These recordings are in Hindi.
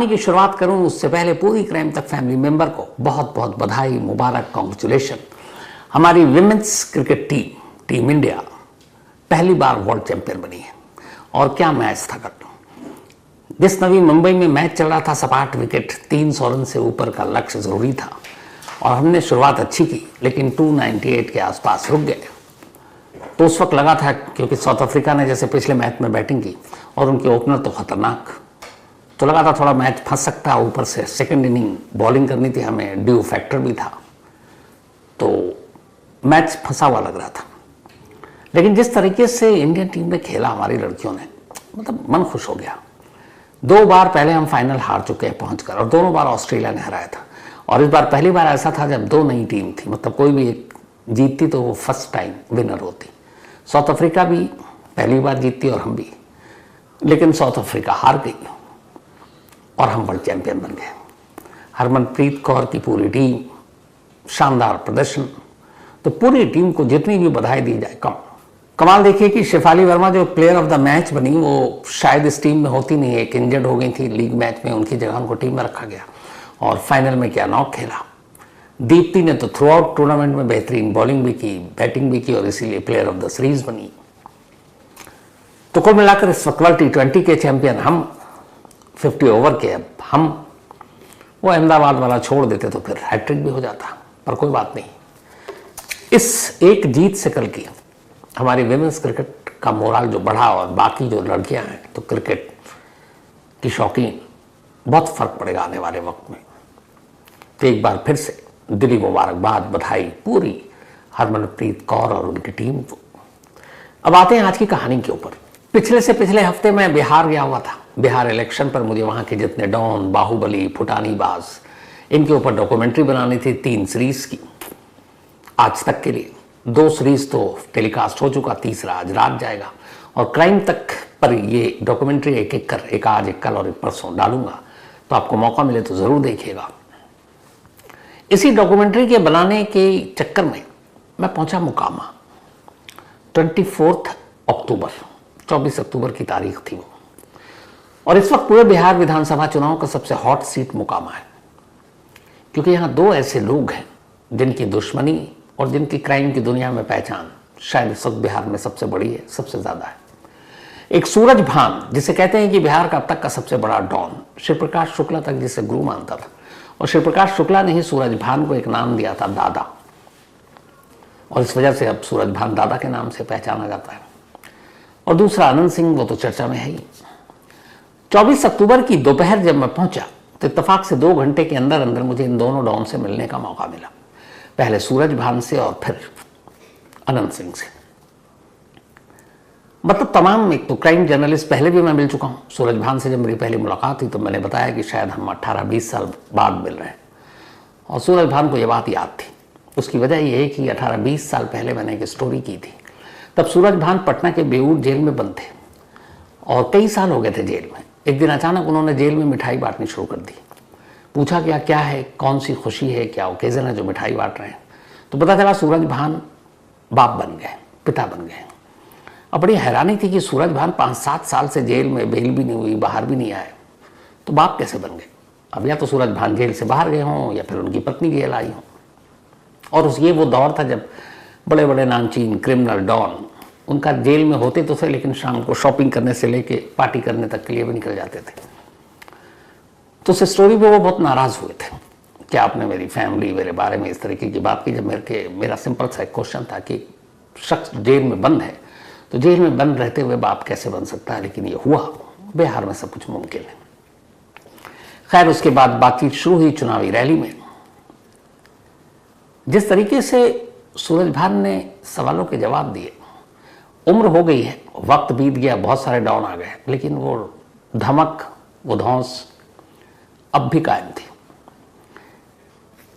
कहानी की शुरुआत करूं उससे पहले पूरी क्राइम तक फैमिली मेंबर को बहुत बहुत बधाई, मुबारक, कॉन्ग्रेचुलेशन। हमारी विमेंस क्रिकेट टीम इंडिया पहली बार वर्ल्ड चैंपियन बनी है। और क्या मैच था कल। जिस नवी मुंबई में मैच चल रहा था, सपाट विकेट, 300 रन से ऊपर का लक्ष्य जरूरी था और हमने शुरुआत अच्छी की, लेकिन 298 के आसपास रुक गए। तो उस वक्त लगा था, क्योंकि साउथ अफ्रीका ने जैसे पिछले मैच में बैटिंग की और उनके ओपनर तो खतरनाक, तो लगा था थोड़ा मैच फंस सकता है। ऊपर से सेकंड इनिंग बॉलिंग करनी थी हमें, ड्यू फैक्टर भी था, तो मैच फंसा हुआ लग रहा था। लेकिन जिस तरीके से इंडियन टीम ने खेला, हमारी लड़कियों ने, मतलब मन खुश हो गया। 2 बार पहले हम फाइनल हार चुके हैं पहुंचकर, और दोनों बार ऑस्ट्रेलिया ने हराया था। और इस बार पहली बार ऐसा था जब 2 नई टीम थी, मतलब कोई भी एक जीतती तो वो फर्स्ट टाइम विनर होती। साउथ अफ्रीका भी पहली बार जीतती और हम भी, लेकिन साउथ अफ्रीका हार गई और हम वर्ल्ड चैंपियन बन गए। हरमनप्रीत कौर की पूरी टीम, शानदार प्रदर्शन। तो पूरी टीम को जितनी भी बधाई दी जाए कम। कमाल देखिए कि शेफाली वर्मा जो प्लेयर ऑफ द मैच बनी, वो शायद इस टीम में होती नहीं है, एक इंजर्ड हो गई थी लीग मैच में, उनकी जगह उनको टीम में रखा गया और फाइनल में क्या नॉक खेला। दीप्ति ने तो थ्रू आउट टूर्नामेंट में बेहतरीन बॉलिंग भी की, बैटिंग भी की और इसीलिए प्लेयर ऑफ द सीरीज बनी। तो कुल मिलाकर इस वक्त वर्ल्ड T20 के चैंपियन हम, 50 ओवर के अब हम। वो अहमदाबाद वाला छोड़ देते तो फिर हैट्रिक भी हो जाता, पर कोई बात नहीं। इस एक जीत से कल की हमारी विमेंस क्रिकेट का मोराल जो बढ़ा, और बाकी जो लड़कियां हैं तो क्रिकेट की शौकीन, बहुत फर्क पड़ेगा आने वाले वक्त में। तो एक बार फिर से दिली मुबारकबाद, बधाई पूरी हरमनप्रीत कौर और उनकी टीम को। अब आते हैं आज की कहानी के ऊपर। पिछले से पिछले हफ्ते मैं बिहार गया हुआ था। बिहार इलेक्शन पर मुझे वहाँ के जितने डॉन, बाहुबली, फुटानीबाज, इनके ऊपर डॉक्यूमेंट्री बनानी थी 3 सीरीज की। आज तक के लिए 2 सीरीज तो टेलीकास्ट हो चुका, तीसरा आज रात जाएगा। और क्राइम तक पर ये डॉक्यूमेंट्री एक एक कर, एक आज, एक कल और एक परसों डालूंगा, तो आपको मौका मिले तो ज़रूर देखिएगा। इसी डॉक्यूमेंट्री के बनाने के चक्कर में मैं पहुंचा मुकामा। 24 अक्टूबर, 24 अक्टूबर की तारीख थी वो। और इस वक्त पूरे बिहार विधानसभा चुनाव का सबसे हॉट सीट मुकामा है, क्योंकि यहाँ 2 ऐसे लोग हैं जिनकी दुश्मनी और जिनकी क्राइम की दुनिया में पहचान शायद इस वक्त बिहार में सबसे बड़ी है, सबसे ज़्यादा है। एक सूरज भान, जिसे कहते हैं कि बिहार का अब तक का सबसे बड़ा डॉन, शिवप्रकाश शुक्ला तक जिसे गुरु मानता था, और शिवप्रकाश शुक्ला ने ही सूरज भान को एक नाम दिया था, दादा, और इस वजह से अब सूरज भान दादा के नाम से पहचाना जाता है। और दूसरा अनंत सिंह, वो तो चर्चा में है ही। 24 अक्टूबर की दोपहर जब मैं पहुंचा तो इत्तेफाक से 2 घंटे के अंदर अंदर मुझे इन दोनों डॉन से मिलने का मौका मिला। पहले सूरज भान से और फिर अनंत सिंह से। मतलब तमाम, एक तो क्राइम जर्नलिस्ट पहले भी मैं मिल चुका हूं। सूरज भान से जब मेरी पहली मुलाकात हुई तो मैंने बताया कि शायद हम 18-20 साल बाद मिल रहे हैं, और सूरज भान को यह बात याद थी। उसकी वजह यह है कि 18-20 साल पहले मैंने एक स्टोरी की थी। तब सूरज भान पटना के बेऊर जेल में बंद थे और कई साल हो गए थे जेल में। एक दिन अचानक उन्होंने जेल में मिठाई बांटनी शुरू कर दी। पूछा क्या है, कौन सी खुशी है, क्या ओकेजन है जो मिठाई बांट रहे हैं। तो पता चला सूरज भान बाप बन गए, पिता बन गए। अब बड़ी हैरानी थी कि सूरज भान 5-7 साल से जेल में, बेल भी नहीं हुई, बाहर भी नहीं आए, तो बाप कैसे बन गए। अब या तो सूरज भान जेल से बाहर गए हों या फिर उनकी पत्नी जेल आई हों। और ये वो दौर था जब बड़े बड़े नामचीन क्रिमिनल डॉन, उनका जेल में होते तो थे, लेकिन शाम को शॉपिंग करने से लेके पार्टी करने तक के लिए भी निकल जाते थे। तो उस स्टोरी पे वो बहुत नाराज हुए थे कि आपने मेरी फैमिली, मेरे बारे में इस तरीके की बात की। जब मेरा सिंपल सा क्वेश्चन था कि शख्स जेल में बंद है तो जेल में बंद रहते हुए बाप कैसे बन सकता है, लेकिन ये हुआ। बिहार में सब कुछ मुमकिन है। खैर, उसके बाद बातचीत शुरू हुई चुनावी रैली में। जिस तरीके से सूरज भान ने सवालों के जवाब दिए, उम्र हो गई है, वक्त बीत गया, बहुत सारे डाउन आ गए, लेकिन वो धमक, वो धौंस अब भी कायम थी।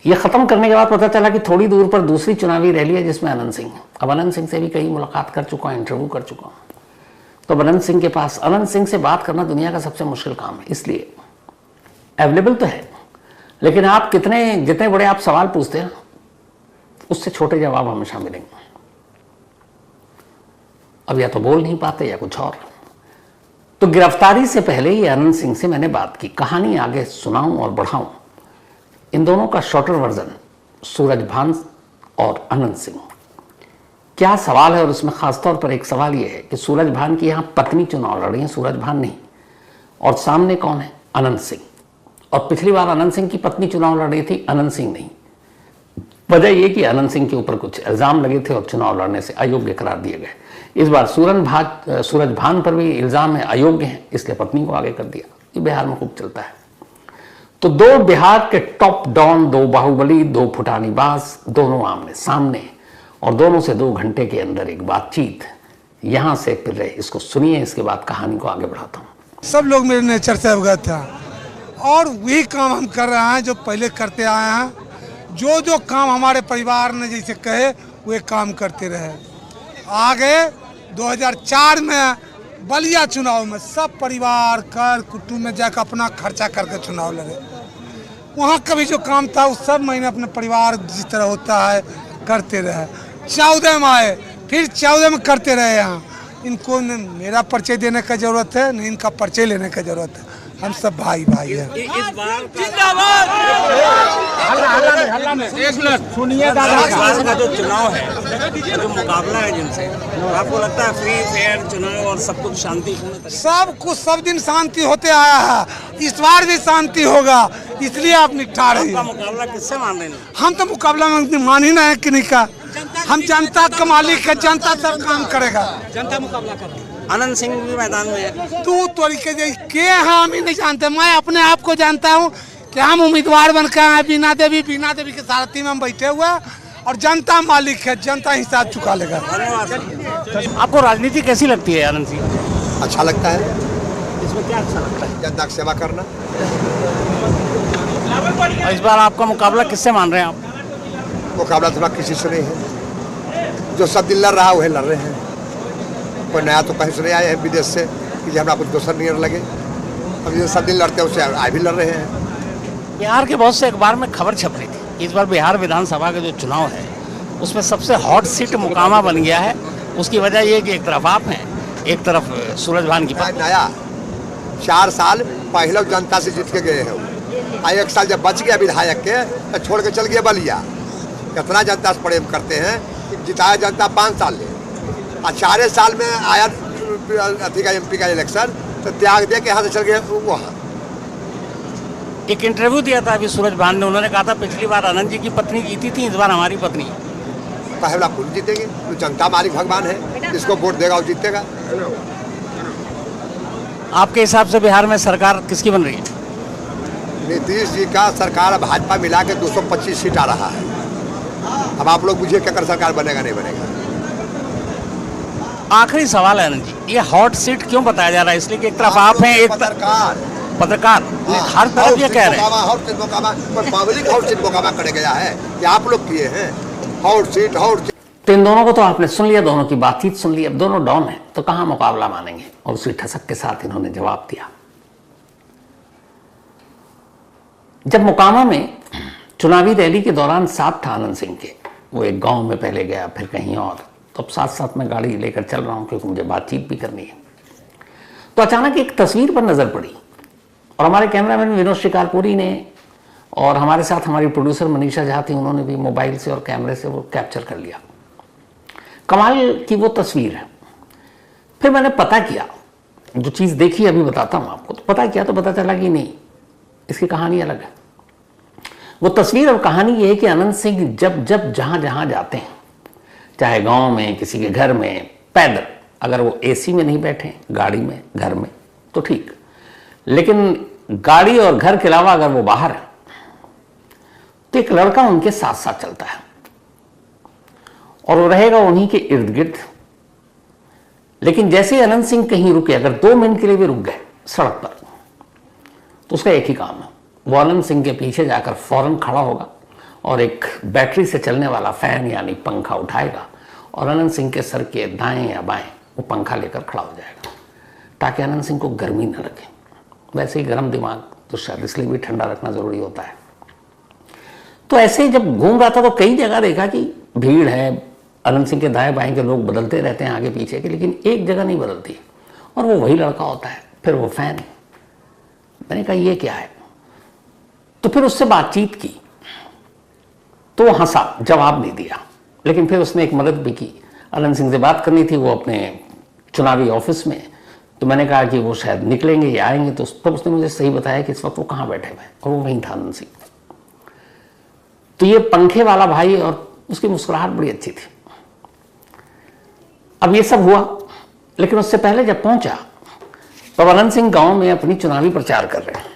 ये खत्म करने के बाद पता चला कि थोड़ी दूर पर दूसरी चुनावी रैली है जिसमें अनंत सिंह। अब अनंत सिंह से भी कहीं मुलाकात कर चुका हूं, इंटरव्यू कर चुका हूं। तो अनंत सिंह के पास, अनंत सिंह से बात करना दुनिया का सबसे मुश्किल काम है, इसलिए अवेलेबल तो है, लेकिन आप जितने बड़े आप सवाल पूछते हैं उससे छोटे जवाब हमेशा मिलेंगे। अब या तो बोल नहीं पाते या कुछ और। तो गिरफ्तारी से पहले ही अनंत सिंह से मैंने बात की, कहानी आगे सुनाऊं और बढ़ाऊं। इन दोनों का शॉर्टर वर्जन सूरजभान और अनंत सिंह। क्या सवाल है, और उसमें खासतौर पर एक सवाल यह है कि सूरजभान की यहां पत्नी चुनाव लड़ रही है, सूरजभान नहीं, और सामने कौन है? अनंत सिंह। और पिछली बार अनंत सिंह की पत्नी चुनाव लड़ रही थी, अनंत सिंह नहीं। वजह यह कि अनंत सिंह के ऊपर कुछ इल्जाम लगे थे और चुनाव लड़ने से अयोग्य करार दिए गए। इस बार सूरजभान पर भी इल्जाम है, अयोग्य है, इसलिए पत्नी को आगे कर दिया। ये बिहार में खूब चलता है। तो दो बिहार के टॉप डॉन, दो बाहुबली, दो फुटानीबाज, दोनों आमने सामने, और दोनों से 2 घंटे के अंदर एक बातचीत। यहां से फिर रहे, इसको सुनिए, इसके बाद कहानी को आगे बढ़ाता हूं। सब लोग मेरे नेचर से अवगत था और वही काम हम कर रहे हैं जो पहले करते आए हैं। जो जो काम हमारे परिवार ने जैसे कहे वे काम करते रहे। आगे 2004 में बलिया चुनाव में सब परिवार कर कुटुंब में जाकर अपना खर्चा करके चुनाव लड़े। वहाँ कभी जो काम था उस सब महीने अपने परिवार जिस तरह होता है करते रहे। 14 में आए, फिर 14 में करते रहे। यहाँ इनको न मेरा परिचय देने का जरूरत है, न इनका परिचय लेने का जरूरत है। हम सब भाई भाई हैं। इस बार सुनिए दादा, इस बार का जो चुनाव है, जो मुकाबला है जिनसे, आपको लगता है फ्री फेयर चुनाव और सब कुछ शांतिपूर्ण? सब कुछ सब दिन शांति होते आया है, इस बार भी शांति होगा, इसलिए आप निपटा रहे हैं। मुकाबला किससे मान रहे हैं? हम तो मुकाबला में मान ही नहीं किन्हीं का। हम जनता का मालिक है, जनता सब काम करेगा। जनता मुकाबला कर। अनंत सिंह भी मैदान में है। तू तरीके के हम ही नहीं जानते, मैं अपने आप को जानता हूँ कि हम उम्मीदवार बनकर आए। बीना देवी के सारथी में हम बैठे हुए और जनता मालिक है, जनता हिसाब चुका लेगा। आपको राजनीति कैसी लगती है आनंद सिंह? अच्छा लगता है। इसमें क्या अच्छा लगता है? जनता की सेवा करना। और इस बार आपका मुकाबला किससे मान रहे हैं आप? मुकाबला थोड़ा किसी से नहीं है, जो सब दिन लड़ रहा है वही लड़ रहे हैं। कोई नया तो कहीं से नहीं आए हैं विदेश से कि हमारा कुछ दोसर नहीं लगे। अब जो सब दिन लड़ते हैं उससे आए भी लड़ रहे हैं। बिहार के बहुत से अखबार में खबर छप रही थी, इस बार बिहार विधानसभा का जो चुनाव है उसमें सबसे हॉट सीट मोकामा बन गया है। उसकी वजह ये कि एक तरफ आप हैं, एक तरफ सूरजभान की पत्नी। नया 4 साल पहले जनता से जीत के गए हैं, 1 साल जब बच गया विधायक के तो छोड़ के चल गया बलिया। कितना जनता से प्रेम करते हैं, जिताया जनता 5 साल ले, और 4 साल में आया अथी का MP का इलेक्शन तो त्याग दे के यहाँ से चल गए वहाँ। एक इंटरव्यू दिया था अभी सूरजभान ने, उन्होंने कहा था पिछली बार आनंद जी की पत्नी जीती थी, इस बार हमारी पत्नी। पहला खुद जीतेगी, तो जनता मालिक भगवान है, जिसको वोट देगा वो जीतेगा। आपके हिसाब से बिहार में सरकार किसकी बन रही है? नीतीश जी का सरकार भाजपा मिला के 225 सीट आ रहा है। अब आप लोग बुझिए क्या सरकार बनेगा नहीं बनेगा। आखिरी सवाल है आनंद जी, ये हॉट सीट क्यों बताया जा रहा है? इसलिए कि एक तरफ आप हैं, एक पत्रकार हर तरफ ये कह रहे हैं hot seat Mokama, public hot seat Mokama करे गया है कि आप लोग किए हैं हॉट सीट। तो इन दोनों को तो आपने सुन लिया, दोनों की बातचीत सुन ली। अब दोनों डॉन हैं तो कहां मुकाबला मानेंगे, और उसी ठसक के साथ इन्होंने जवाब दिया। जब मोकामा में चुनावी रैली के दौरान साथ था आनंद सिंह के, वो एक गांव में पहले गया फिर कहीं और, तो अब साथ साथ में गाड़ी लेकर चल रहा हूं क्योंकि मुझे बातचीत भी करनी है। तो अचानक एक तस्वीर पर नजर पड़ी और हमारे कैमरामैन विनोद शिकारपुरी ने और हमारे साथ हमारी प्रोड्यूसर मनीषा झा थी, उन्होंने भी मोबाइल से और कैमरे से वो कैप्चर कर लिया। कमाल की वो तस्वीर है। फिर मैंने पता किया, जो चीज़ देखी अभी बताता हूं आपको। तो पता किया तो पता चला कि नहीं, इसकी कहानी अलग है। वो तस्वीर और कहानी ये है कि अनंत सिंह जब जब जहां जहां जाते हैं, चाहे गांव में, किसी के घर में, पैदल, अगर वो AC में नहीं बैठे, गाड़ी में, घर में, तो ठीक, लेकिन गाड़ी और घर के अलावा अगर वो बाहर है तो एक लड़का उनके साथ साथ चलता है और वो रहेगा उन्हीं के इर्द गिर्द। लेकिन जैसे ही अनंत सिंह कहीं रुके, अगर 2 मिनट के लिए भी रुक गए सड़क पर, तो उसका एक ही काम है, वो अनंत सिंह के पीछे जाकर फौरन खड़ा होगा और एक बैटरी से चलने वाला फैन यानी पंखा उठाएगा और अनंत सिंह के सर के दाएं या बाएं वो पंखा लेकर खड़ा हो जाएगा, ताकि अनंत सिंह को गर्मी न लगे। वैसे ही गर्म दिमाग तो शायद इसलिए भी ठंडा रखना जरूरी होता है। तो ऐसे ही जब घूम रहा था तो कई जगह देखा कि भीड़ है, अनंत सिंह के दाएं बाएं के लोग बदलते रहते हैं आगे पीछे के, लेकिन एक जगह नहीं बदलती और वो वही लड़का होता है फिर वो फैन। मैंने कहा ये क्या है? तो फिर उससे बातचीत की तो वो हंसा, जवाब नहीं दिया, लेकिन फिर उसने एक मदद भी की। अनंत सिंह से बात करनी थी, वो अपने चुनावी ऑफिस में, तो मैंने कहा कि वो शायद निकलेंगे या आएंगे, तो तब उसने मुझे सही बताया कि इस वक्त वो कहाँ बैठे हुए हैं, और वो वहीं था अनंत सिंह। तो ये पंखे वाला भाई, और उसकी मुस्कुराहट बड़ी अच्छी थी। अब ये सब हुआ, लेकिन उससे पहले जब पहुंचा तब अनंत सिंह गांव में अपनी चुनावी प्रचार कर रहे हैं,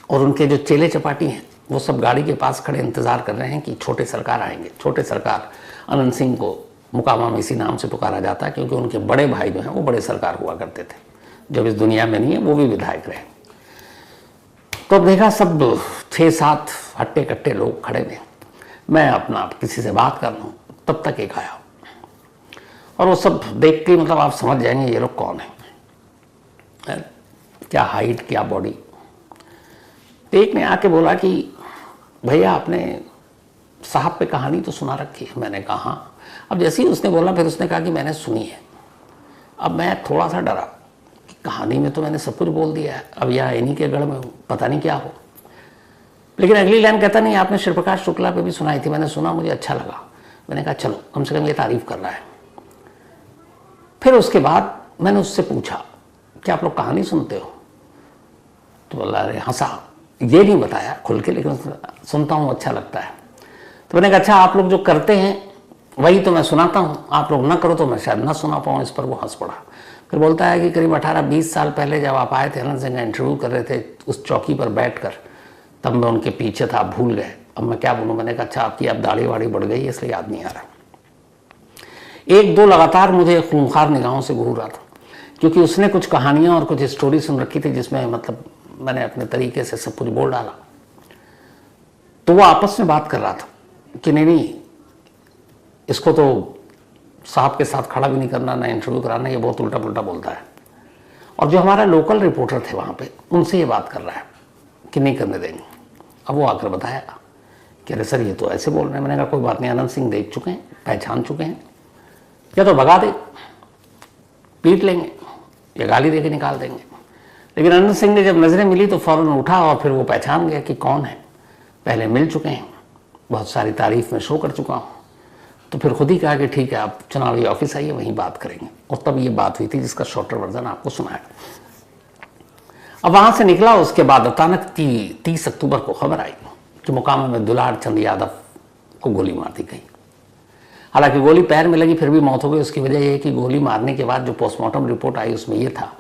और उनके जो चेले चपाटी हैं वो सब गाड़ी के पास खड़े इंतजार कर रहे हैं कि छोटे सरकार आएंगे। छोटे सरकार अनंत सिंह को मुकामा में इसी नाम से पुकारा जाता है, क्योंकि उनके बड़े भाई जो हैं वो बड़े सरकार हुआ करते थे, जब इस दुनिया में नहीं है वो भी विधायक रहे। तो अब देखा सब 6-7 हट्टे कट्टे लोग खड़े थे, मैं अपना किसी से बात कर लूँ, तब तक एक आया, और वो सब देख के मतलब आप समझ जाएंगे ये लोग कौन है, क्या हाइट, क्या बॉडी। तो एक ने आके बोला कि भैया आपने साहब पे कहानी तो सुना रखी है। मैंने कहा हाँ। अब जैसे ही उसने बोला, फिर उसने कहा कि मैंने सुनी है। अब मैं थोड़ा सा डरा कि कहानी में तो मैंने सब कुछ बोल दिया है, अब यहाँ इन्हीं के गढ़ में हूँ, पता नहीं क्या हो। लेकिन अगली लाइन कहता नहीं आपने श्री प्रकाश शुक्ला पे भी सुनाई थी, मैंने सुना, मुझे अच्छा लगा। मैंने कहा चलो, कम से कम ये तारीफ कर रहा है। फिर उसके बाद मैंने उससे पूछा कि आप लोग कहानी सुनते हो? तो बोला, अरे हंसा, ये नहीं बताया खुल के, लेकिन सुनता हूँ, अच्छा लगता है। तो मैंने कहा अच्छा आप लोग जो करते हैं वही तो मैं सुनाता हूँ, आप लोग ना करो तो मैं शायद ना सुना पाऊँ। इस पर वो हंस पड़ा। फिर बोलता है कि करीब 18-20 साल पहले जब आप आए थे, अनंत सिंह का इंटरव्यू कर रहे थे उस चौकी पर बैठकर, तब मैं उनके पीछे था, भूल गए। अब मैं क्या बोलूँ? मैंने कहा अच्छा आपकी अब दाढ़ी वाड़ी बढ़ गई है इसलिए याद नहीं आ रहा। 1-2 लगातार मुझे खूंखार निगाहों से घूर रहा था, क्योंकि उसने कुछ कहानियाँ और कुछ स्टोरी सुन रखी थी जिसमें मतलब मैंने अपने तरीके से सब कुछ बोल डाला। तो वो आपस में बात कर रहा था कि नहीं, इसको तो साहब के साथ खड़ा भी नहीं करना, ना इंटरव्यू कराना, ये बहुत उल्टा पुल्टा बोलता है। और जो हमारा लोकल रिपोर्टर थे वहाँ पे, उनसे ये बात कर रहा है कि नहीं करने देंगे। अब वो आकर बताया कि अरे सर ये तो ऐसे बोल रहे हैं। मैंने कहा कोई बात नहीं, अनंत सिंह देख चुके हैं, पहचान चुके हैं, या तो भगा दे, पीट लेंगे, या गाली दे के निकाल देंगे। लेकिन अनंत सिंह ने जब नज़रें मिली तो फ़ौरन उठा, और फिर वो पहचान गया कि कौन है, पहले मिल चुके हैं, बहुत सारी तारीफ में शो कर चुका हूँ। तो फिर खुद ही कहा कि ठीक है आप चुनावी ऑफिस आइए, वहीं बात करेंगे। और तब ये बात हुई थी जिसका शॉर्टर वर्जन आपको सुनाया। अब वहाँ से निकला, उसके बाद अचानक 30 अक्टूबर को खबर आई कि मोकामा में दुलार चंद यादव को गोली मार दी गई। हालांकि गोली पैर में लगी, फिर भी मौत हो गई। उसकी वजह यह है कि गोली मारने के बाद जो पोस्टमार्टम रिपोर्ट आई उसमें यह था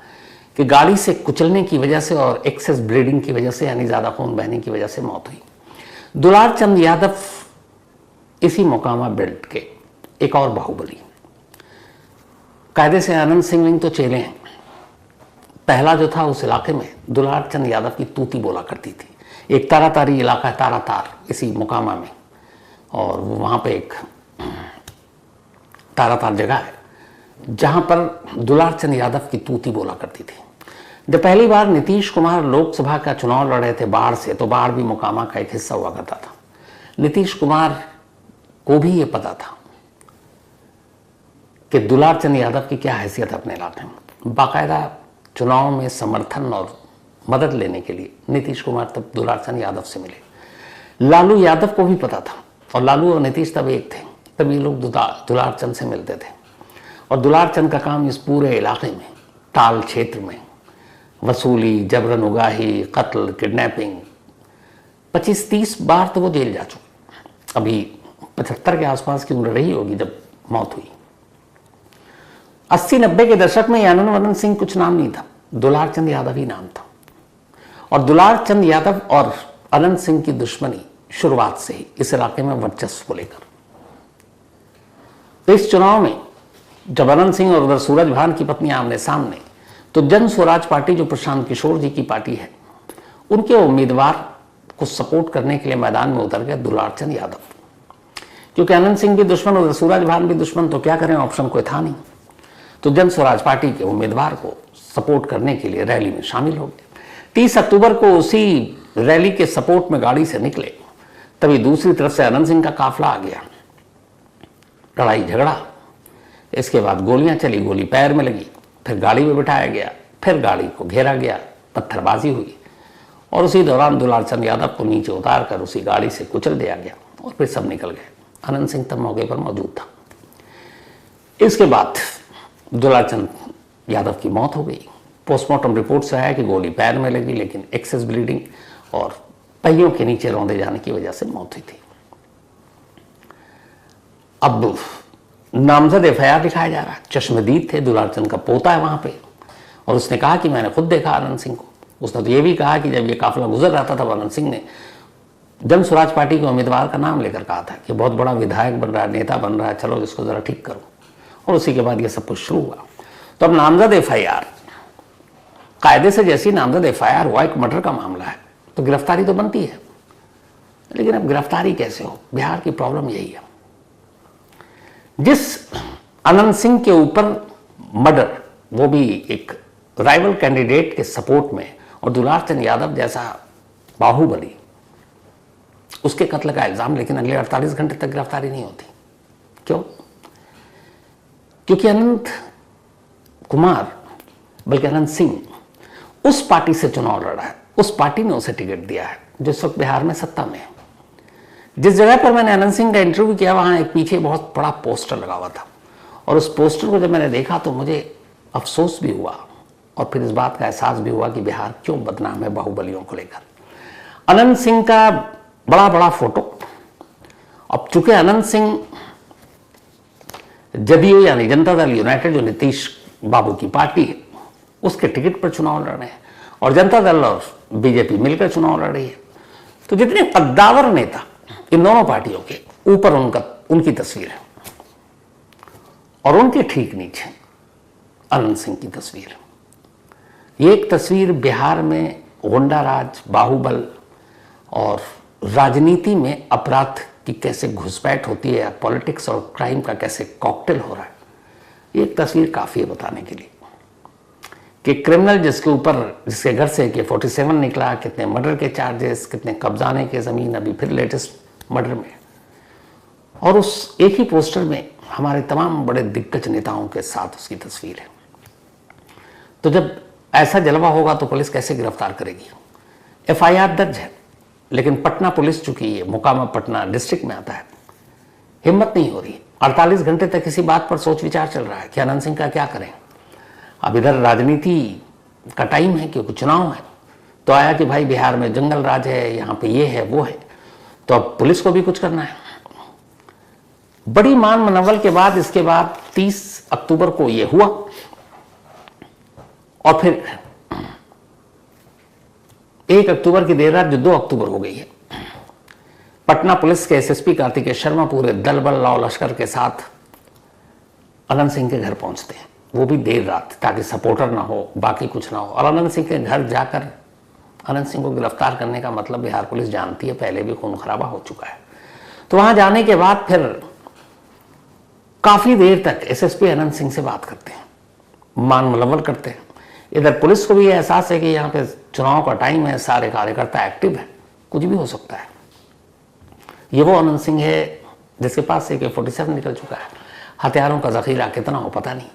कि गाड़ी से कुचलने की वजह से और एक्सेस ब्लीडिंग की वजह से, यानी ज़्यादा खून बहने की वजह से मौत हुई। दुलार चंद यादव इसी मोकामा बेल्ट के एक और बाहुबली। कायदे से अनंत सिंह तो चेले हैं। पहला जो था उस इलाके में दुलार चंद यादव की तूती बोला करती थी। एक तारातारी इलाका है, तारातार, इसी मोकामा में, और वहाँ पे एक तारातार जगह है जहाँ पर दुलार चंद यादव की तूती बोला करती थी। जब पहली बार नीतीश कुमार लोकसभा का चुनाव लड़ रहे थे बाढ़ से, तो बाढ़ भी मोकामा का एक हिस्सा हुआ करता था। नीतीश कुमार को भी ये पता था कि दुलार चंद यादव की क्या हैसियत है अपने इलाके में। बाकायदा चुनाव में समर्थन और मदद लेने के लिए नीतीश कुमार तब दुलार चंद यादव से मिले। लालू यादव को भी पता था, और लालू और नीतीश तब एक थे। तब ये लोग दुलार चंद से मिलते थे, और दुलार चंद का काम इस पूरे इलाके में, टाल क्षेत्र में वसूली, जबरन उगाही, कत्ल, किडनैपिंग, 25-30 बार तो वो जेल जा चुके। अभी 75 के आसपास की उम्र रही होगी जब मौत हुई। 80-90 के दशक में अनंत सिंह कुछ नाम नहीं था, दुलार चंद यादव ही नाम था। और दुलार चंद यादव और अनंत सिंह की दुश्मनी शुरुआत से ही इस इलाके में वर्चस्व को लेकर। तो इस चुनाव में जब अनंत सिंह और उधर सूरज भान की पत्नी आमने सामने, तो जन स्वराज पार्टी जो प्रशांत किशोर जी की पार्टी है, उनके उम्मीदवार को सपोर्ट करने के लिए मैदान में उतर गए दुलार चंद यादव। क्योंकि अनंत सिंह भी दुश्मन, उधर सूरज भान भी दुश्मन, तो क्या करें, ऑप्शन कोई था नहीं। तो जन स्वराज पार्टी के उम्मीदवार को सपोर्ट करने के लिए रैली में शामिल हो गए। 30 अक्टूबर को उसी रैली के सपोर्ट में गाड़ी से निकले, तभी दूसरी तरफ से अनंत सिंह का काफिला आ गया। लड़ाई झगड़ा, इसके बाद गोलियां चली, गोली पैर में लगी, फिर गाड़ी में बिठाया गया, फिर गाड़ी को घेरा गया, पत्थरबाजी हुई और उसी दौरान दुलार चंद यादव को नीचे उतार कर उसी गाड़ी से कुचल दिया गया और फिर सब निकल गए। अनंत सिंह तब मौके पर मौजूद था। इसके बाद दुलार चंद यादव की मौत हो गई। पोस्टमार्टम रिपोर्ट से आया कि गोली पैर में लगी, लेकिन एक्सेस ब्लीडिंग और पहियों के नीचे रौंदे जाने की वजह से मौत हुई थी। अब नामजद एफआईआर दिखाया जा रहा है। चश्मदीद थे, दुलार चंद का पोता है वहां पे, और उसने कहा कि मैंने खुद देखा अनंत सिंह को। उसने तो ये भी कहा कि जब ये काफिला गुजर रहा था तब अनंत सिंह ने जन स्वराज पार्टी के उम्मीदवार का नाम लेकर कहा था कि बहुत बड़ा विधायक बन रहा है, नेता बन रहा है, चलो इसको जरा ठीक करो। और उसी के बाद ये सब कुछ शुरू हुआ। तो अब नामजद एफआईआर, कायदे से जैसी नामजद एफआईआर हुआ, एक मर्डर का मामला है तो गिरफ्तारी तो बनती है, लेकिन अब गिरफ्तारी कैसे हो? बिहार की प्रॉब्लम यही है। जिस अनंत सिंह के ऊपर मर्डर, वो भी एक राइवल कैंडिडेट के सपोर्ट में, और दुलार चंद यादव जैसा बाहुबली, उसके कत्ल का इल्जाम, लेकिन अगले 48 घंटे तक गिरफ्तारी नहीं होती। क्यों? क्योंकि अनंत कुमार, बल्कि अनंत सिंह उस पार्टी से चुनाव लड़ा है, उस पार्टी ने उसे टिकट दिया है जिस वक्त बिहार में सत्ता में है। जिस जगह पर मैंने अनंत सिंह का इंटरव्यू किया, वहां एक पीछे बहुत बड़ा पोस्टर लगा हुआ था, और उस पोस्टर को जब मैंने देखा तो मुझे अफसोस भी हुआ और फिर इस बात का एहसास भी हुआ कि बिहार क्यों बदनाम है बाहुबलियों को लेकर। अनंत सिंह का बड़ा बड़ा फोटो, अब चूंकि अनंत सिंह जदयू यानी जनता दल यूनाइटेड, जो नीतीश बाबू की पार्टी है, उसके टिकट पर चुनाव लड़ रहे हैं, और जनता दल और बीजेपी मिलकर चुनाव लड़ रही है। तो जितने कद्दावर नेता इन दोनों पार्टियों के ऊपर उनकी तस्वीर है, और उनके ठीक नीचे अनंत सिंह की तस्वीर। ये एक तस्वीर बिहार में गुंडा राज, बाहुबल और राजनीति में अपराध की कैसे घुसपैठ होती है, पॉलिटिक्स और क्राइम का कैसे कॉकटेल हो रहा है, ये एक तस्वीर काफी है बताने के लिए कि क्रिमिनल जिसके घर से AK-47 निकला, कितने मर्डर के चार्जेस, कितने कब्जाने के जमीन, अभी फिर लेटेस्ट मर्डर में, और उस एक ही पोस्टर में हमारे तमाम बड़े दिग्गज नेताओं के साथ उसकी तस्वीर है। तो जब ऐसा जलवा होगा तो पुलिस कैसे गिरफ्तार करेगी? FIR दर्ज है, लेकिन पटना पुलिस, चूंकि ये मोकामा पटना डिस्ट्रिक्ट में आता है, हिम्मत नहीं हो रही। 48 घंटे तक इसी बात पर सोच विचार चल रहा है कि अनंत सिंह का क्या करें। अब इधर राजनीति का टाइम है क्योंकि चुनाव है, तो आया कि भाई बिहार में जंगल राज है, यहाँ पे ये है वो है, तो अब पुलिस को भी कुछ करना है। बड़ी मान मनवल के बाद इसके बाद 30 अक्टूबर को ये हुआ, और फिर 1 अक्टूबर की देर रात जो 2 अक्टूबर हो गई है, पटना पुलिस के SSP कार्तिकेय शर्मा पूरे दल बल लाव लश्कर के साथ अनंत सिंह के घर पहुंचते हैं, वो भी देर रात, ताकि सपोर्टर ना हो, बाकी कुछ ना हो। और अनंत सिंह के घर जाकर अनंत सिंह को गिरफ्तार करने का मतलब बिहार पुलिस जानती है, पहले भी खून खराबा हो चुका है। तो वहां जाने के बाद फिर काफी देर तक SSP अनंत सिंह से बात करते हैं, मान मुलव्वल करते हैं। इधर पुलिस को भी यह एहसास है कि यहाँ पे चुनाव का टाइम है, सारे कार्यकर्ता एक्टिव है, कुछ भी हो सकता है। ये वो अनंत सिंह है जिसके पास से AK-47 निकल चुका है, हथियारों का जखीरा कितना हो पता नहीं।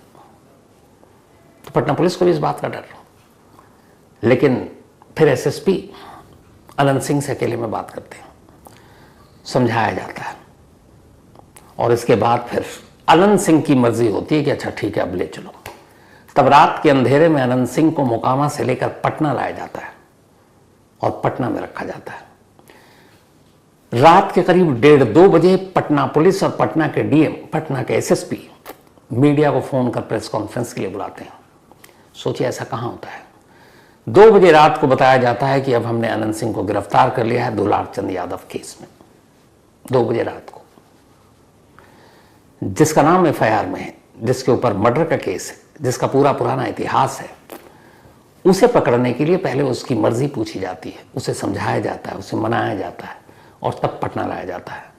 तो पटना पुलिस को भी इस बात का डर, लेकिन फिर SSP अनंत सिंह से अकेले में बात करते हैं, समझाया जाता है, और इसके बाद फिर अनंत सिंह की मर्जी होती है कि अच्छा ठीक है अब ले चलो। तब रात के अंधेरे में अनंत सिंह को मोकामा से लेकर पटना लाया जाता है और पटना में रखा जाता है। रात के करीब 1:30-2 बजे पटना पुलिस और पटना के DM, पटना के SSP मीडिया को फोन कर प्रेस कॉन्फ्रेंस के लिए बुलाते हैं। सोचिए ऐसा कहां होता है। 2 बजे रात को बताया जाता है कि अब हमने अनंत सिंह को गिरफ्तार कर लिया है दुलार चंद यादव केस में। 2 बजे रात को, जिसका नाम FIR में है, जिसके ऊपर मर्डर का केस है, जिसका पूरा पुराना इतिहास है, उसे पकड़ने के लिए पहले उसकी मर्जी पूछी जाती है, उसे समझाया जाता है, उसे मनाया जाता है, और तब पटना लाया जाता है।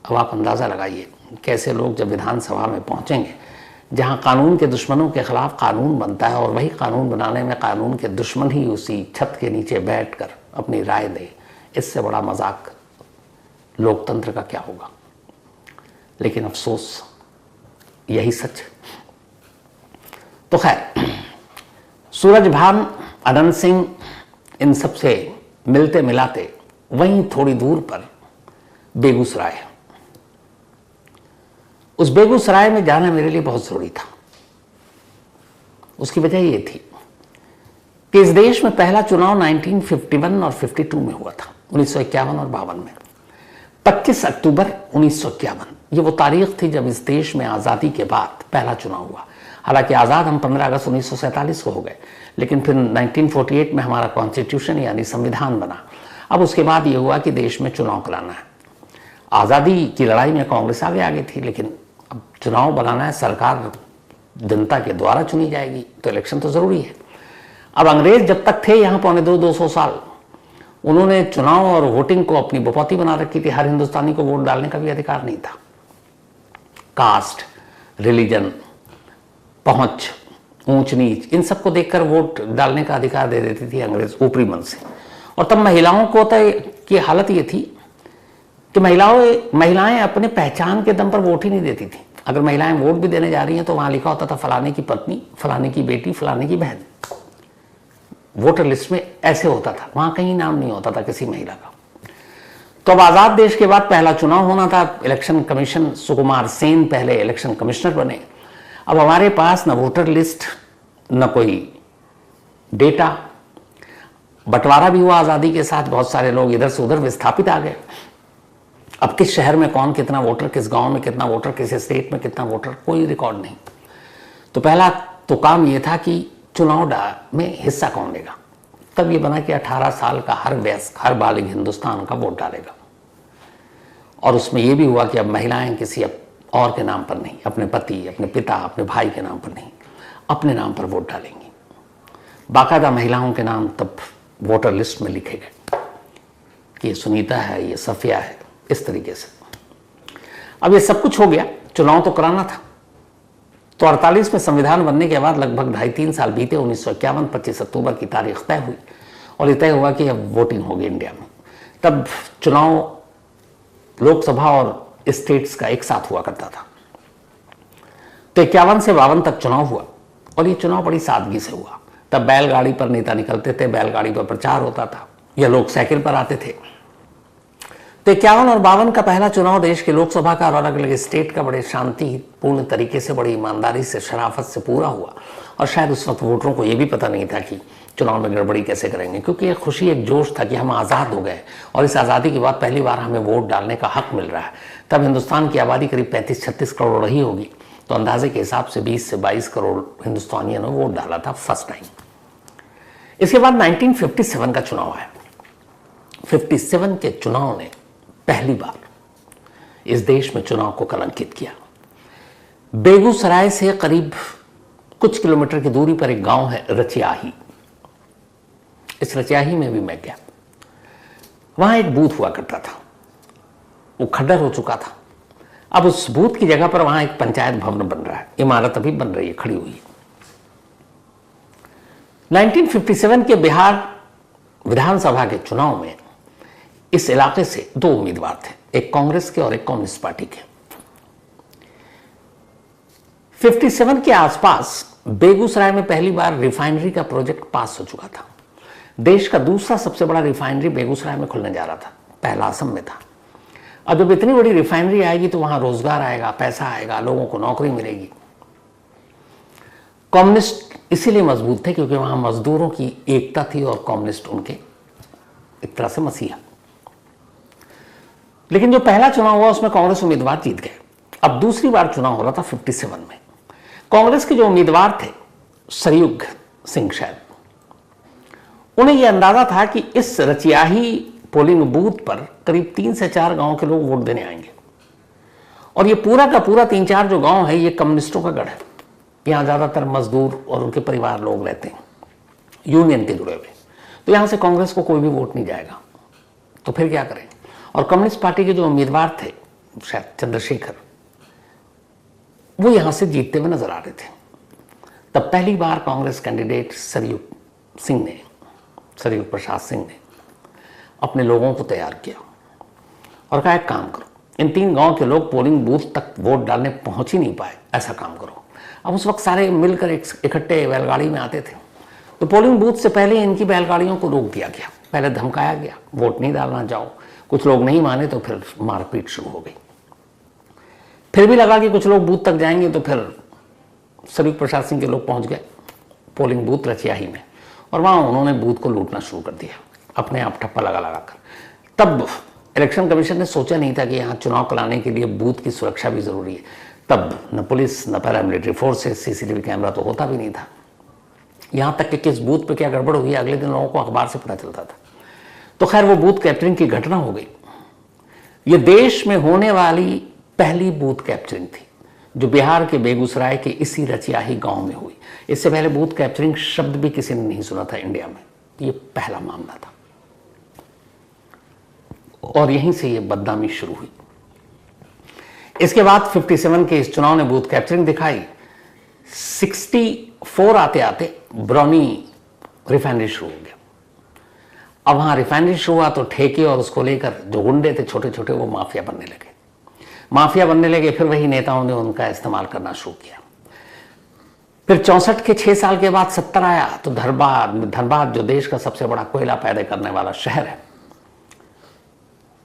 अब आप अंदाजा लगाइए कैसे लोग जब विधानसभा में पहुंचेंगे, जहां कानून के दुश्मनों के खिलाफ कानून बनता है, और वही कानून बनाने में कानून के दुश्मन ही उसी छत के नीचे बैठकर अपनी राय दे, इससे बड़ा मजाक लोकतंत्र का क्या होगा। लेकिन अफसोस यही सच। तो खैर, सूरजभान, अनंत सिंह, इन सबसे मिलते मिलाते वहीं थोड़ी दूर पर बेगूसराय है। उस बेगूसराय में जाना मेरे लिए बहुत जरूरी था। उसकी वजह यह थी कि इस देश में पहला चुनाव 1951 और 52 में हुआ था, 1951 और 52 में। 25 अक्टूबर 1951 ये वो तारीख थी जब इस देश में आज़ादी के बाद पहला चुनाव हुआ। हालांकि आज़ाद हम 15 अगस्त 1947 को हो गए, लेकिन फिर 1948 में हमारा कॉन्स्टिट्यूशन यानी संविधान बना। अब उसके बाद ये हुआ कि देश में चुनाव कराना है। आज़ादी की लड़ाई में कांग्रेस आगे थी, लेकिन अब चुनाव बनाना है, सरकार जनता के द्वारा चुनी जाएगी, तो इलेक्शन तो ज़रूरी है। अब अंग्रेज जब तक थे यहाँ 250 साल, उन्होंने चुनाव और वोटिंग को अपनी बपौती बना रखी थी। हर हिंदुस्तानी को वोट डालने का भी अधिकार नहीं था। कास्ट, रिलीजन, पहुंच, ऊंच नीच, इन सबको देखकर वोट डालने का अधिकार दे देती थी अंग्रेज ऊपरी मन से। और तब महिलाओं को की हालत ये थी कि महिलाएं अपने पहचान के दम पर वोट ही नहीं देती थी। अगर महिलाएं वोट भी देने जा रही हैं तो वहां लिखा होता था फलाने की पत्नी, फलाने की बेटी, फलाने की बहन। वोटर लिस्ट में ऐसे होता था, वहां कहीं नाम नहीं होता था किसी महिला का। तो अब आजाद देश के बाद पहला चुनाव होना था। इलेक्शन कमीशन, सुकुमार सेन पहले इलेक्शन कमिश्नर बने। अब हमारे पास न वोटर लिस्ट, न कोई डेटा। बंटवारा भी हुआ आजादी के साथ, बहुत सारे लोग इधर से उधर विस्थापित आ गए। अब किस शहर में कौन कितना वोटर, किस गांव में कितना वोटर, किस स्टेट में कितना वोटर, कोई रिकॉर्ड नहीं। तो पहला तो काम यह था कि चुनाव में हिस्सा कौन लेगा। तब ये बना कि 18 साल का हर वयस्क, हर बालिग हिंदुस्तान का वोट डालेगा। और उसमें यह भी हुआ कि अब महिलाएं किसी और के नाम पर नहीं, अपने पति, अपने पिता, अपने भाई के नाम पर नहीं, अपने नाम पर वोट डालेंगी। बाकायदा महिलाओं के नाम तब वोटर लिस्ट में लिखे गए कि ये सुनीता है, ये सफिया है, इस तरीके से। अब ये सब कुछ हो गया, चुनाव तो कराना था। तो 48 में संविधान बनने के बाद लगभग 2.5-3 साल बीते। 1951 25 अक्टूबर की तारीख तय हुई और ये तय हुआ कि अब वोटिंग होगी इंडिया में। तब चुनाव लोकसभा और स्टेट्स का एक साथ हुआ करता था। तो 51 से 52 तक चुनाव हुआ और ये चुनाव बड़ी सादगी से हुआ। तब बैलगाड़ी पर नेता निकलते थे, बैलगाड़ी पर प्रचार होता था, या लोग साइकिल पर आते थे। तो 51 और 52 का पहला चुनाव देश के लोकसभा का और अलग अलग स्टेट का बड़े शांतिपूर्ण तरीके से, बड़ी ईमानदारी से, शराफत से पूरा हुआ। और शायद उस वक्त वोटरों को यह भी पता नहीं था कि चुनाव में गड़बड़ी कैसे करेंगे, क्योंकि एक खुशी, एक जोश था कि हम आज़ाद हो गए और इस आज़ादी के बाद पहली बार हमें वोट डालने का हक मिल रहा है। तब हिंदुस्तान की आबादी करीब 35-36 करोड़ रही होगी, तो अंदाजे के हिसाब से 20 से 22 करोड़ हिंदुस्तानियों ने वोट डाला था फर्स्ट टाइम। इसके बाद 1957 का चुनाव आया। 57 के चुनाव ने पहली बार इस देश में चुनाव को कलंकित किया। बेगूसराय से करीब कुछ किलोमीटर की दूरी पर एक गांव है रचियाही। इस रचियाही में भी मैं गया। वहां एक बूथ हुआ करता था, वो खंडर हो चुका था। अब उस बूथ की जगह पर वहां एक पंचायत भवन बन रहा है, इमारत अभी बन रही है, खड़ी हुई है। 1957 के बिहार विधानसभा के चुनाव में इस इलाके से 2 उम्मीदवार थे, एक कांग्रेस के और एक कम्युनिस्ट पार्टी के। 57 के आसपास बेगूसराय में पहली बार रिफाइनरी का प्रोजेक्ट पास हो चुका था। देश का दूसरा सबसे बड़ा रिफाइनरी बेगूसराय में खुलने जा रहा था, पहला असम में था। अब जब इतनी बड़ी रिफाइनरी आएगी तो वहां रोजगार आएगा, पैसा आएगा, लोगों को नौकरी मिलेगी। कम्युनिस्ट इसीलिए मजबूत थे क्योंकि वहां मजदूरों की एकता थी और कम्युनिस्ट उनके एक तरह से मसीहा। लेकिन जो पहला चुनाव हुआ उसमें कांग्रेस उम्मीदवार जीत गए। अब दूसरी बार चुनाव हो रहा था 57 में। कांग्रेस के जो उम्मीदवार थे, सरयुग सिंह शायद, उन्हें यह अंदाजा था कि इस रचियाही पोलिंग बूथ पर करीब 3 से 4 गांव के लोग वोट देने आएंगे और ये पूरा का पूरा 3-4 जो गांव है ये कम्युनिस्टों का गढ़ है। यहाँ ज्यादातर मजदूर और उनके परिवार लोग रहते हैं, यूनियन के जुड़े हुए। तो यहां से कांग्रेस को कोई भी वोट नहीं जाएगा, तो फिर क्या करें। और कम्युनिस्ट पार्टी के जो उम्मीदवार थे, शायद चंद्रशेखर, वो यहां से जीतते हुए नजर आ रहे थे। तब पहली बार कांग्रेस कैंडिडेट सरयुग प्रसाद सिंह ने अपने लोगों को तैयार किया और कहा एक काम करो, इन 3 गांव के लोग पोलिंग बूथ तक वोट डालने पहुंच ही नहीं पाए, ऐसा काम करो। अब उस वक्त सारे मिलकर इकट्ठे बैलगाड़ी में आते थे तो पोलिंग बूथ से पहले इनकी बैलगाड़ियों को रोक दिया गया, पहले धमकाया गया वोट नहीं डालना जाओ, कुछ लोग नहीं माने तो फिर मारपीट शुरू हो गई। फिर भी लगा कि कुछ लोग बूथ तक जाएंगे, तो फिर संयुक्त प्रशासन के लोग पहुंच गए पोलिंग बूथ रचियाही में, और वहां उन्होंने बूथ को लूटना शुरू कर दिया अपने आप ठप्पा लगा कर। तब इलेक्शन कमीशन ने सोचा नहीं था कि यहाँ चुनाव कराने के लिए बूथ की सुरक्षा भी जरूरी है। तब न पुलिस न पैरामिलिट्री फोर्सेस, सीसीटीवी कैमरा तो होता भी नहीं था। यहाँ तक कि किस बूथ पे क्या गड़बड़ हुई अगले दिन लोगों को अखबार से पता चलता था। तो खैर वो बूथ कैप्चरिंग की घटना हो गई। ये देश में होने वाली पहली बूथ कैप्चरिंग थी जो बिहार के बेगूसराय के इसी रचियाही गांव में हुई। इससे पहले बूथ कैप्चरिंग शब्द भी किसी ने नहीं सुना था इंडिया में। ये पहला मामला था और यहीं से ये बदनामी शुरू हुई। इसके बाद 57 के इस चुनाव ने बूथ कैप्चरिंग दिखाई। 64 आते आते ब्रौनी रिफाइनरी शुरू हो गया। अब वहां रिफाइनरी शुरू हुआ तो ठेके और उसको लेकर जो गुंडे थे छोटे छोटे वो माफिया बनने लगे। फिर वही नेताओं ने उनका इस्तेमाल करना शुरू किया। फिर 64 के 6 साल के बाद 70 आया तो धनबाद जो देश का सबसे बड़ा कोयला पैदा करने वाला शहर है,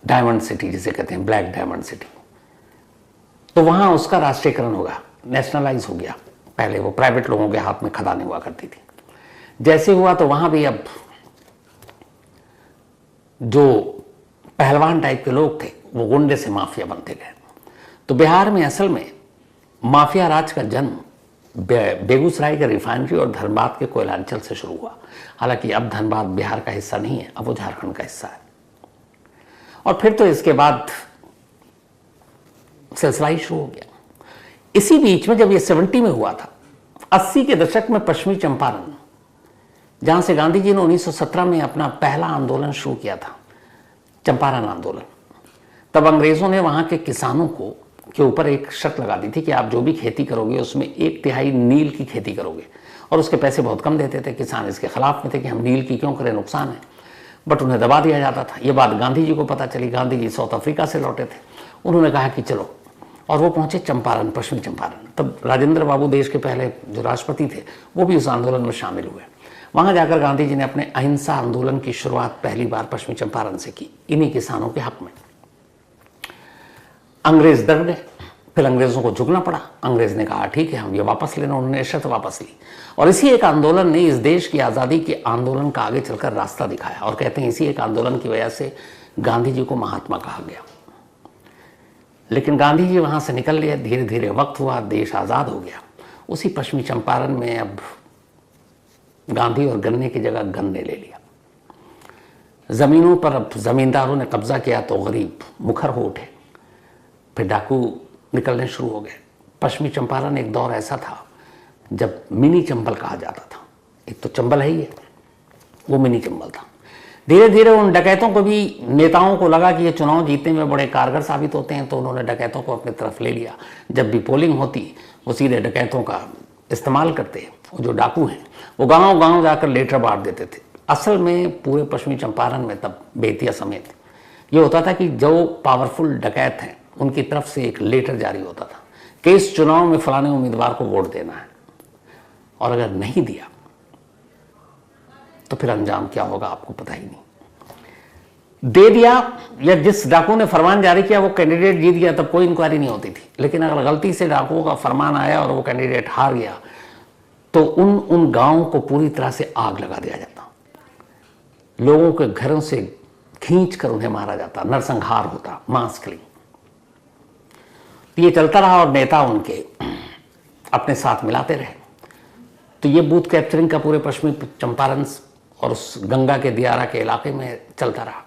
डायमंड सिटी जिसे कहते हैं, ब्लैक डायमंड सिटी, तो वहां उसका राष्ट्रीयकरण होगा, नेशनलाइज हो गया। पहले वो प्राइवेट लोगों के हाथ में खदानें हुआ करती थी। जैसे हुआ तो वहां भी अब जो पहलवान टाइप के लोग थे वो गुंडे से माफिया बनते गए। तो बिहार में असल में माफिया राज का जन्म बेगूसराय के रिफाइनरी और धनबाद के कोयलांचल से शुरू हुआ। हालांकि अब धनबाद बिहार का हिस्सा नहीं है, अब वो झारखंड का हिस्सा है। और फिर तो इसके बाद सिलसिला ही शुरू हो गया। इसी बीच में जब ये 70 में हुआ था, 80 के दशक में पश्चिमी चंपारण, जहां से गांधी जी ने 1917 में अपना पहला आंदोलन शुरू किया था, चंपारण आंदोलन, तब अंग्रेजों ने वहां के किसानों के ऊपर एक शर्त लगा दी थी कि आप जो भी खेती करोगे उसमें 1/3 नील की खेती करोगे, और उसके पैसे बहुत कम देते थे। किसान इसके खिलाफ में थे कि हम नील की क्यों करें, नुकसान है, बट उन्हें दबा दिया जाता था। ये बात गांधी जी को पता चली। गांधी जी साउथ अफ्रीका से लौटे थे, उन्होंने कहा कि चलो, और वो पहुंचे चंपारण, पश्चिमी चंपारण। तब राजेंद्र बाबू देश के पहले जो राष्ट्रपति थे वो भी उस आंदोलन में शामिल हुए। वहां जाकर गांधी जी ने अपने अहिंसा आंदोलन की शुरुआत पहली बार पश्चिमी चंपारण से की, इन्हीं किसानों के हक में। अंग्रेज डर गए, फिर अंग्रेजों को झुकना पड़ा। अंग्रेज ने कहा ठीक है हम ये वापस लेना, उन्होंने शर्त वापस ली। और इसी एक आंदोलन ने इस देश की आज़ादी के आंदोलन का आगे चलकर रास्ता दिखाया। और कहते हैं इसी एक आंदोलन की वजह से गांधी जी को महात्मा कहा गया। लेकिन गांधी जी वहां से निकल लिए, धीरे धीरे वक्त हुआ, देश आज़ाद हो गया। उसी पश्चिमी चंपारण में अब गांधी और गन्ने की जगह गन्ने ले लिया। जमीनों पर अब जमींदारों ने कब्जा किया तो गरीब मुखर हो उठे, फिर डाकू निकलने शुरू हो गए। पश्चिमी चंपारण एक दौर ऐसा था जब मिनी चंबल कहा जाता था। एक तो चंबल है ही है, वो मिनी चंबल था। धीरे धीरे उन डकैतों को भी, नेताओं को लगा कि ये चुनाव जीतने में बड़े कारगर साबित होते हैं, तो उन्होंने डकैतों को अपनी तरफ ले लिया। जब भी पोलिंग होती वो सीधे डकैतों का इस्तेमाल करते। वो जो डाकू हैं वो गांव गांव जाकर लेटर बांट देते थे। असल में पूरे पश्चिमी चंपारण में तब बेतिया समेत ये होता था कि जो पावरफुल डकैत हैं उनकी तरफ से एक लेटर जारी होता था कि इस चुनाव में फलाने उम्मीदवार को वोट देना है, और अगर नहीं दिया तो फिर अंजाम क्या होगा आपको पता ही नहीं। दे दिया, या जिस डाकू ने फरमान जारी किया वो कैंडिडेट जीत गया, तब कोई इंक्वायरी नहीं होती थी। लेकिन अगर गलती से डाकुओं का फरमान आया और वो कैंडिडेट हार गया तो उन गांवों को पूरी तरह से आग लगा दिया जाता, लोगों के घरों से खींचकर उन्हें मारा जाता, नरसंहार होता, मांस किलिंग। ये चलता रहा और नेता उनके अपने साथ मिलाते रहे। तो ये बूथ कैप्चरिंग का पूरे पश्चिमी चंपारण और उस गंगा के दियारा के इलाके में चलता रहा।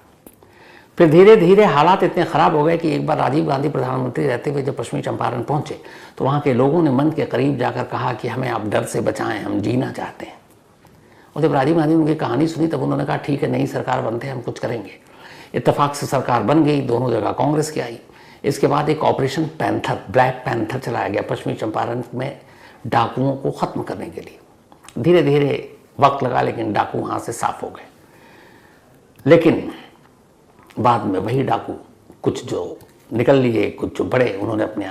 फिर धीरे धीरे हालात इतने ख़राब हो गए कि एक बार राजीव गांधी प्रधानमंत्री रहते हुए जब पश्चिमी चंपारण पहुंचे तो वहाँ के लोगों ने मन के करीब जाकर कहा कि हमें आप डर से बचाएं, हम जीना चाहते हैं। और जब राजीव गांधी ने उनकी कहानी सुनी तब उन्होंने कहा ठीक है, नई सरकार बनते हैं, हम कुछ करेंगे। इत्तेफाक से सरकार बन गई, दोनों जगह कांग्रेस की आई। इसके बाद एक ऑपरेशन पैंथर, ब्लैक पैंथर चलाया गया पश्चिमी चंपारण में डाकुओं को ख़त्म करने के लिए। धीरे धीरे वक्त लगा लेकिन डाकू वहाँ से साफ हो गए। लेकिन बाद में वही डाकू, कुछ जो निकल लिए, कुछ जो बड़े, उन्होंने अपने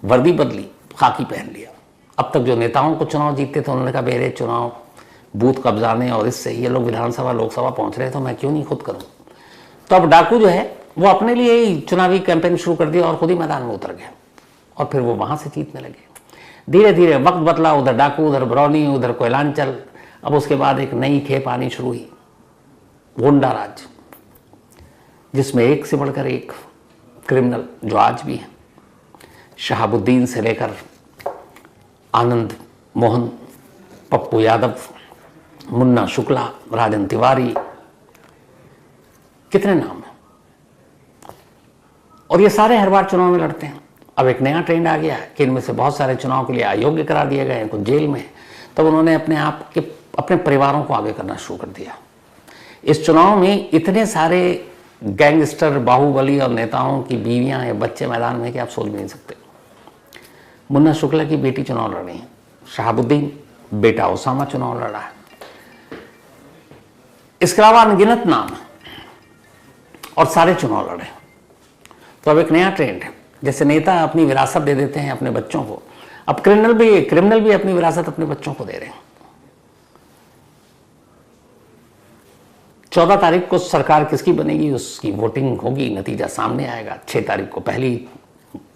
वर्दी बदली, खाकी पहन लिया। अब तक जो नेताओं को चुनाव जीतते थे उन्होंने कहा मेरे चुनाव बूथ कब्जाने और इससे ये लोग विधानसभा लोकसभा पहुंच रहे, तो मैं क्यों नहीं खुद करूं। तो अब डाकू जो है वो अपने लिए ही चुनावी कैंपेन शुरू कर दिया और खुद ही मैदान में उतर गए और फिर वो वहां से जीतने लगे। धीरे धीरे वक्त बदला, उधर डाकू, उधर बरौनी, उधर कोयलांचल। अब उसके बाद एक नई खेप आनी शुरू हुई, गुंडा राज, जिसमें एक से बढ़कर एक क्रिमिनल जो आज भी है, शहाबुद्दीन से लेकर आनंद मोहन, पप्पू यादव, मुन्ना शुक्ला, राजन तिवारी, कितने नाम हैं। और ये सारे हर बार चुनाव में लड़ते हैं। अब एक नया ट्रेंड आ गया है कि इनमें से बहुत सारे चुनाव के लिए अयोग्य करा दिए गए हैं, कुछ जेल में। तब उन्होंने अपने परिवारों को आगे करना शुरू कर दिया। इस चुनाव में इतने सारे गैंगस्टर, बाहुबली और नेताओं की बीवियां या बच्चे मैदान में कि आप सोच भी नहीं सकते। मुन्ना शुक्ला की बेटी चुनाव लड़ रही है, शहाबुद्दीन बेटा ओसामा चुनाव लड़ रहा है। इसके अलावा अनगिनत नाम है और सारे चुनाव लड़े। तो अब एक नया ट्रेंड है, जैसे नेता अपनी विरासत दे देते हैं अपने बच्चों को, अब क्रिमिनल भी अपनी विरासत अपने बच्चों को दे रहे हैं। 14 तारीख को सरकार किसकी बनेगी, उसकी वोटिंग होगी, नतीजा सामने आएगा। 6 तारीख को पहली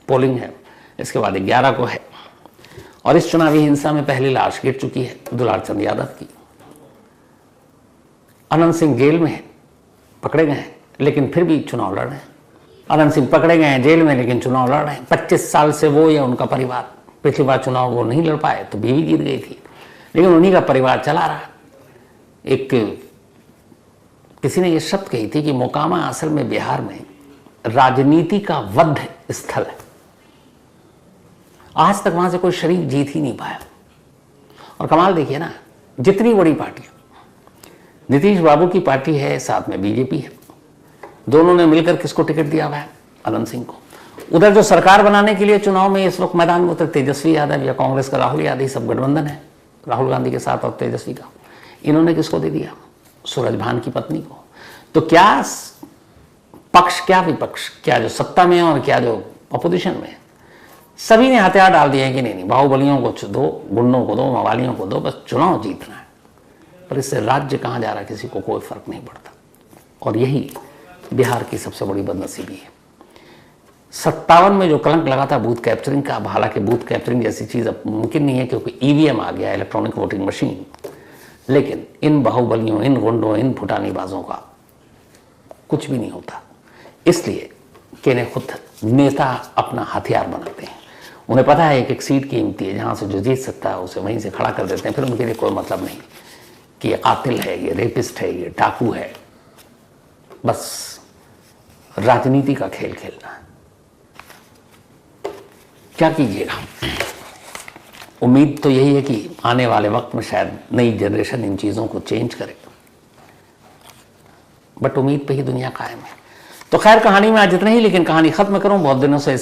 पोलिंग है, इसके बाद 11 को है। और इस चुनावी हिंसा में पहली लाश गिर चुकी है, दुलार चंद यादव की। अनंत सिंह जेल में है, पकड़े गए हैं लेकिन फिर भी चुनाव लड़ रहे हैं। अनंत सिंह पकड़े गए हैं जेल में लेकिन चुनाव लड़ रहे हैं। 25 साल से वो या उनका परिवार, पिछली बार चुनाव वो नहीं लड़ पाए तो बीवी जीत गई थी, लेकिन उन्हीं का परिवार चला रहा। किसी ने ये शब्द कही थी कि मोकामा असल में बिहार में राजनीति का वध स्थल है। आज तक वहां से कोई शरीफ जीत ही नहीं पाया। और कमाल देखिए ना, जितनी बड़ी पार्टियां, नीतीश बाबू की पार्टी है, साथ में बीजेपी है, दोनों ने मिलकर किसको टिकट दिया हुआ है, अनंत सिंह को। उधर जो सरकार बनाने के लिए चुनाव में इस वक्त मैदान में उतर तेजस्वी यादव या कांग्रेस का राहुल यादव, सब गठबंधन है राहुल गांधी के साथ और तेजस्वी का। इन्होंने किसको दे दिया, सूरजभान की पत्नी को। तो क्या पक्ष क्या विपक्ष, क्या जो सत्ता में है और क्या जो अपोजिशन में है, सभी ने हथियार डाल दिए हैं कि नहीं बाहुबलियों को दो, गुंडों को दो, मवालियों को दो, बस चुनाव जीतना है। पर इससे राज्य कहाँ जा रहा है किसी को कोई फर्क नहीं पड़ता। और यही बिहार की सबसे बड़ी बदनसीबी है। 57 में जो कलंक लगा था बूथ कैप्चरिंग का, हालांकि बूथ कैप्चरिंग जैसी चीज़ अब मुमकिन नहीं है क्योंकि ईवीएम आ गया, इलेक्ट्रॉनिक वोटिंग मशीन, लेकिन इन बाहुबलियों, इन गुंडों, इन फुटानीबाजों का कुछ भी नहीं होता। इसलिए कि इन्हें खुद नेता अपना हथियार बनाते हैं। उन्हें पता है एक सीट कीमती है, जहाँ से जो जीत सकता है उसे वहीं से खड़ा कर देते हैं। फिर उनके लिए कोई मतलब नहीं कि ये कातिल है, ये रेपिस्ट है, ये डाकू है। बस राजनीति का खेल खेलना है। क्या कीजिएगा, उम्मीद तो यही है कि आने वाले वक्त में शायद नई जनरेशन इन चीज़ों को चेंज करे, बट उम्मीद पे ही दुनिया कायम है। तो खैर, कहानी में आज इतना ही, लेकिन कहानी खत्म करूं बहुत दिनों से